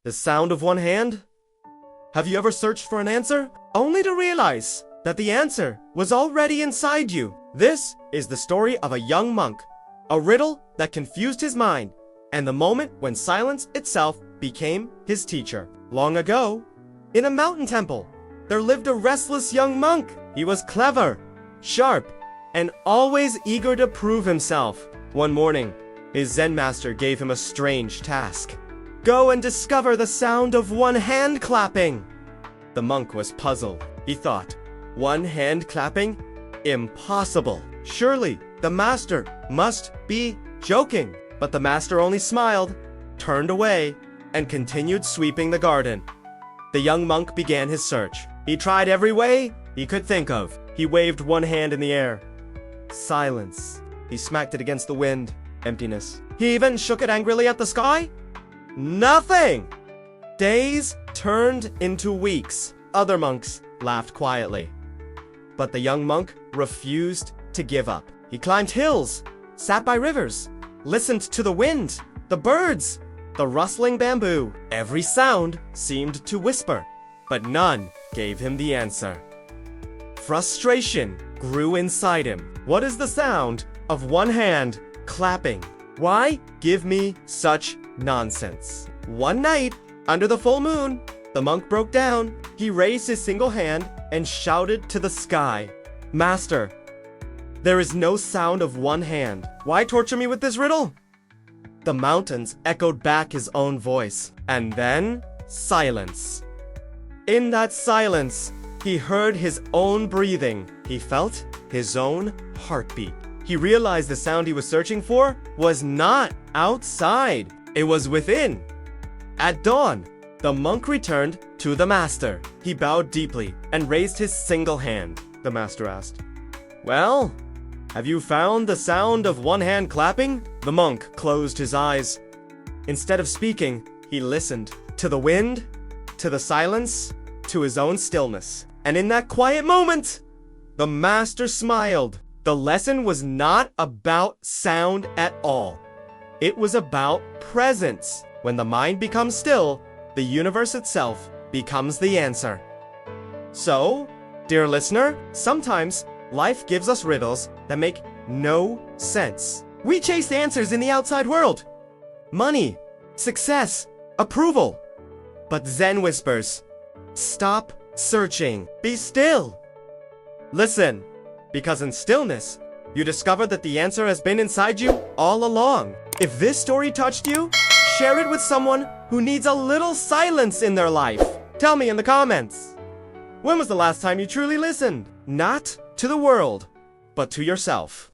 The sound of one hand? Have you ever searched for an answer, only to realize that the answer was already inside you? This is the story of a young monk, a riddle that confused his mind, and the moment when silence itself became his teacher. Long ago, in a mountain temple, there lived a restless young monk. He was clever, sharp, and always eager to prove himself. One morning, his Zen master gave him a strange task. Go and discover the sound of one hand clapping. The monk was puzzled. He thought, one hand clapping? Impossible. Surely the master must be joking. But the master only smiled, turned away, and continued sweeping the garden. The young monk began his search. He tried every way he could think of. He waved one hand in the air. Silence. He smacked it against the wind. Emptiness. He even shook it angrily at the sky. Nothing! Days turned into weeks. Other monks laughed quietly. But the young monk refused to give up. He climbed hills, sat by rivers, listened to the wind, the birds, the rustling bamboo. Every sound seemed to whisper, but none gave him the answer. Frustration grew inside him. What is the sound of one hand clapping? Why give me such nonsense? One night, under the full moon, the monk broke down. He raised his single hand and shouted to the sky, Master, there is no sound of one hand. Why torture me with this riddle? The mountains echoed back his own voice, and then silence. In that silence, he heard his own breathing. He felt his own heartbeat. He realized the sound he was searching for was not outside. It was within. At dawn, the monk returned to the master. He bowed deeply and raised his single hand. The master asked, Well, have you found the sound of one hand clapping? The monk closed his eyes. Instead of speaking, he listened to the wind, to the silence, to his own stillness. And in that quiet moment, the master smiled. The lesson was not about sound at all. It was about presence. When the mind becomes still, the universe itself becomes the answer. So, dear listener, sometimes life gives us riddles that make no sense. We chase answers in the outside world. Money, success, approval. But Zen whispers, stop searching. Be still. Listen, because in stillness, you discover that the answer has been inside you all along. If this story touched you, share it with someone who needs a little silence in their life. Tell me in the comments. When was the last time you truly listened? Not to the world, but to yourself.